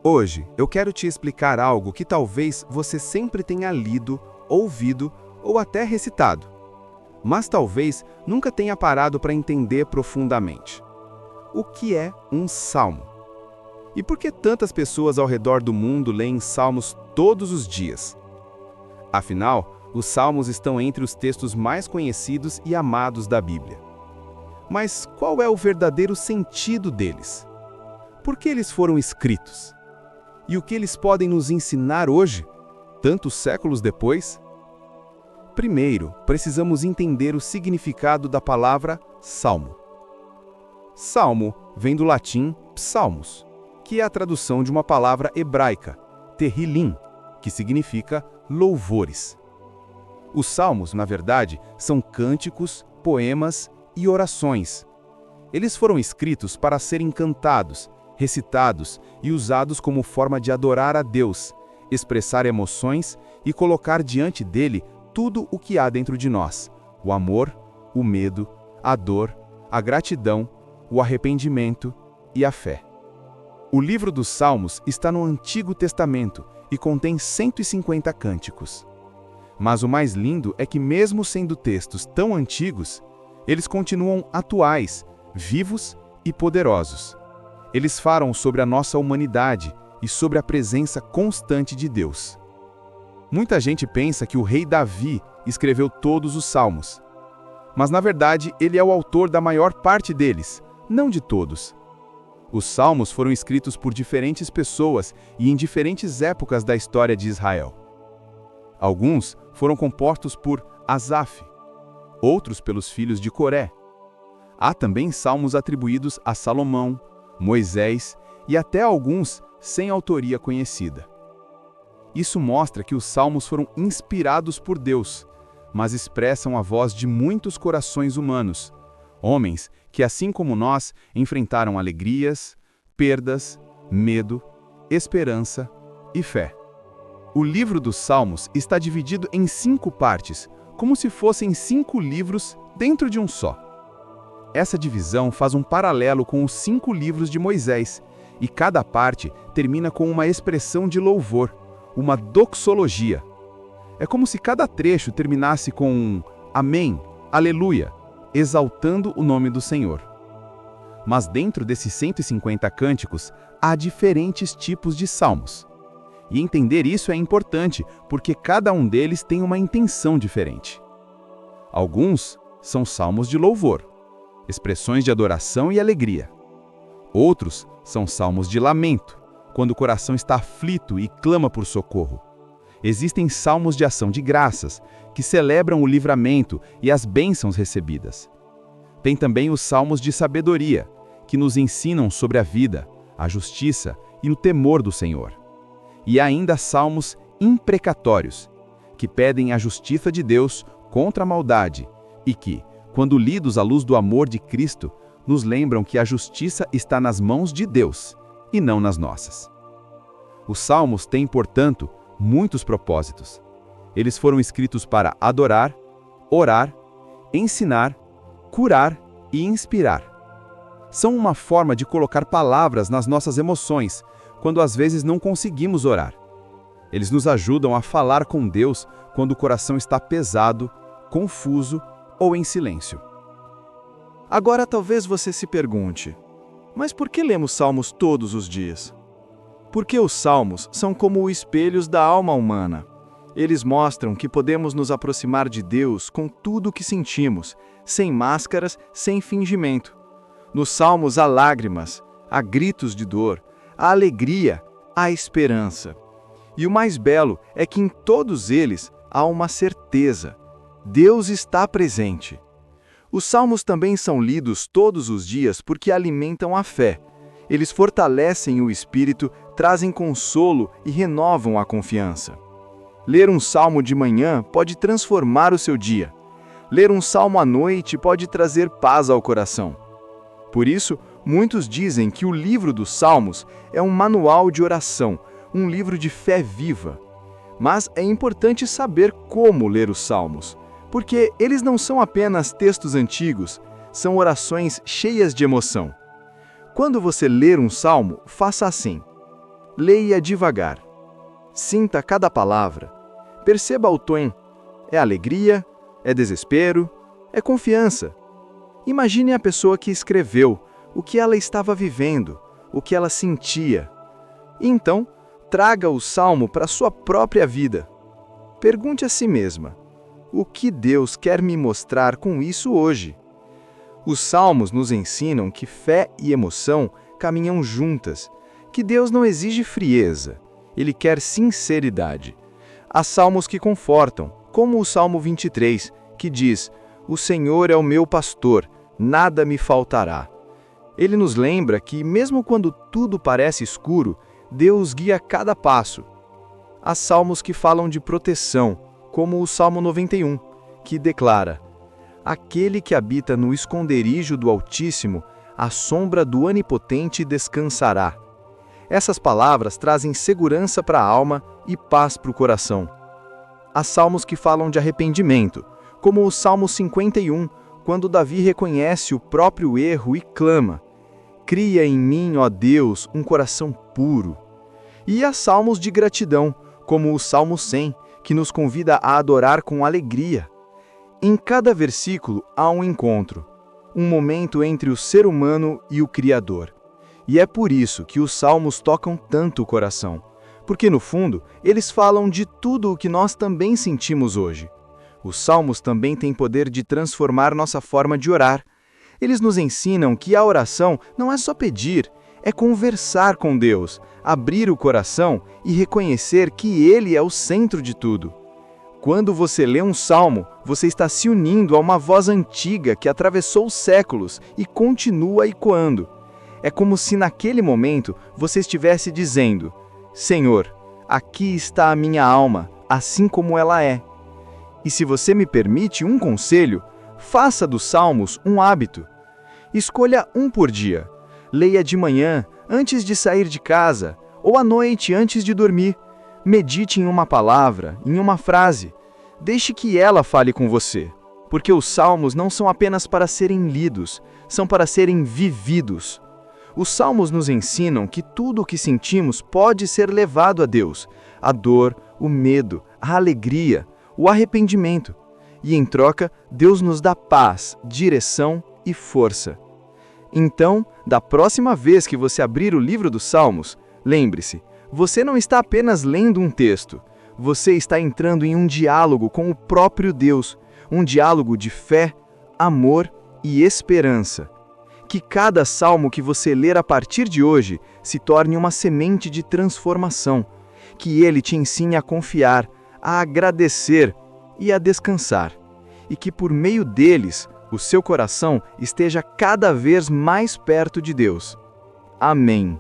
Hoje, eu quero te explicar algo que talvez você sempre tenha lido, ouvido ou até recitado, mas talvez nunca tenha parado para entender profundamente. O que é um salmo? E por que tantas pessoas ao redor do mundo leem salmos todos os dias? Afinal, os salmos estão entre os textos mais conhecidos e amados da Bíblia. Mas qual é o verdadeiro sentido deles? Por que eles foram escritos? E o que eles podem nos ensinar hoje, tantos séculos depois? Primeiro, precisamos entender o significado da palavra salmo. Salmo vem do latim psalmos, que é a tradução de uma palavra hebraica, Tehillim, que significa louvores. Os salmos, na verdade, são cânticos, poemas e orações. Eles foram escritos para serem cantados, recitados e usados como forma de adorar a Deus, expressar emoções e colocar diante dele tudo o que há dentro de nós: o amor, o medo, a dor, a gratidão, o arrependimento e a fé. O livro dos Salmos está no Antigo Testamento e contém 150 cânticos. Mas o mais lindo é que, mesmo sendo textos tão antigos, eles continuam atuais, vivos e poderosos. Eles falam sobre a nossa humanidade e sobre a presença constante de Deus. Muita gente pensa que o rei Davi escreveu todos os salmos. Mas, na verdade, ele é o autor da maior parte deles, não de todos. Os salmos foram escritos por diferentes pessoas e em diferentes épocas da história de Israel. Alguns foram compostos por Asaf, outros pelos filhos de Coré. Há também salmos atribuídos a Salomão, Moisés e até alguns sem autoria conhecida. Isso mostra que os salmos foram inspirados por Deus, mas expressam a voz de muitos corações humanos, homens que, assim como nós, enfrentaram alegrias, perdas, medo, esperança e fé. O livro dos Salmos está dividido em 5 partes, como se fossem 5 livros dentro de um só. Essa divisão faz um paralelo com os 5 livros de Moisés, e cada parte termina com uma expressão de louvor, uma doxologia. É como se cada trecho terminasse com um Amém, Aleluia, exaltando o nome do Senhor. Mas dentro desses 150 cânticos, há diferentes tipos de salmos. E entender isso é importante, porque cada um deles tem uma intenção diferente. Alguns são salmos de louvor, expressões de adoração e alegria. Outros são salmos de lamento, quando o coração está aflito e clama por socorro. Existem salmos de ação de graças, que celebram o livramento e as bênçãos recebidas. Tem também os salmos de sabedoria, que nos ensinam sobre a vida, a justiça e o temor do Senhor. E há ainda salmos imprecatórios, que pedem a justiça de Deus contra a maldade e que, quando lidos à luz do amor de Cristo, nos lembram que a justiça está nas mãos de Deus e não nas nossas. Os salmos têm, portanto, muitos propósitos. Eles foram escritos para adorar, orar, ensinar, curar e inspirar. São uma forma de colocar palavras nas nossas emoções, quando às vezes não conseguimos orar. Eles nos ajudam a falar com Deus quando o coração está pesado, confuso ou em silêncio. Agora talvez você se pergunte, mas por que lemos salmos todos os dias? Porque os salmos são como espelhos da alma humana. Eles mostram que podemos nos aproximar de Deus com tudo o que sentimos, sem máscaras, sem fingimento. Nos salmos há lágrimas, há gritos de dor, há alegria, há esperança. E o mais belo é que em todos eles há uma certeza: Deus está presente. Os salmos também são lidos todos os dias porque alimentam a fé. Eles fortalecem o espírito, trazem consolo e renovam a confiança. Ler um salmo de manhã pode transformar o seu dia. Ler um salmo à noite pode trazer paz ao coração. Por isso, muitos dizem que o livro dos Salmos é um manual de oração, um livro de fé viva. Mas é importante saber como ler os salmos, porque eles não são apenas textos antigos, são orações cheias de emoção. Quando você ler um salmo, faça assim: Leia devagar. Sinta cada palavra. Perceba o tom. É alegria? É desespero? É confiança? Imagine a pessoa que escreveu, o que ela estava vivendo, o que ela sentia. E então, traga o salmo para a sua própria vida. Pergunte a si mesma: o que Deus quer me mostrar com isso hoje? Os salmos nos ensinam que fé e emoção caminham juntas, que Deus não exige frieza, Ele quer sinceridade. Há salmos que confortam, como o Salmo 23, que diz: "O Senhor é o meu pastor, nada me faltará." Ele nos lembra que, mesmo quando tudo parece escuro, Deus guia cada passo. Há salmos que falam de proteção, como o Salmo 91, que declara: "Aquele que habita no esconderijo do Altíssimo, à sombra do Onipotente descansará." Essas palavras trazem segurança para a alma e paz para o coração. Há salmos que falam de arrependimento, como o Salmo 51, quando Davi reconhece o próprio erro e clama: "Cria em mim, ó Deus, um coração puro." E há salmos de gratidão, como o Salmo 100, que nos convida a adorar com alegria. Em cada versículo há um encontro, um momento entre o ser humano e o Criador. E é por isso que os salmos tocam tanto o coração, porque no fundo eles falam de tudo o que nós também sentimos hoje. Os salmos também têm poder de transformar nossa forma de orar. Eles nos ensinam que a oração não é só pedir, é conversar com Deus, abrir o coração e reconhecer que Ele é o centro de tudo. Quando você lê um salmo, você está se unindo a uma voz antiga que atravessou os séculos e continua ecoando. É como se naquele momento você estivesse dizendo: "Senhor, aqui está a minha alma, assim como ela é." E se você me permite um conselho, faça dos salmos um hábito. Escolha um por dia. Leia de manhã, antes de sair de casa, ou à noite antes de dormir. Medite em uma palavra, em uma frase. Deixe que ela fale com você, porque os salmos não são apenas para serem lidos, são para serem vividos. Os salmos nos ensinam que tudo o que sentimos pode ser levado a Deus: a dor, o medo, a alegria, o arrependimento. E em troca, Deus nos dá paz, direção e força. Então, da próxima vez que você abrir o livro dos Salmos, lembre-se, você não está apenas lendo um texto, você está entrando em um diálogo com o próprio Deus, um diálogo de fé, amor e esperança. Que cada salmo que você ler a partir de hoje se torne uma semente de transformação, que ele te ensine a confiar, a agradecer e a descansar, e que por meio deles o seu coração esteja cada vez mais perto de Deus. Amém.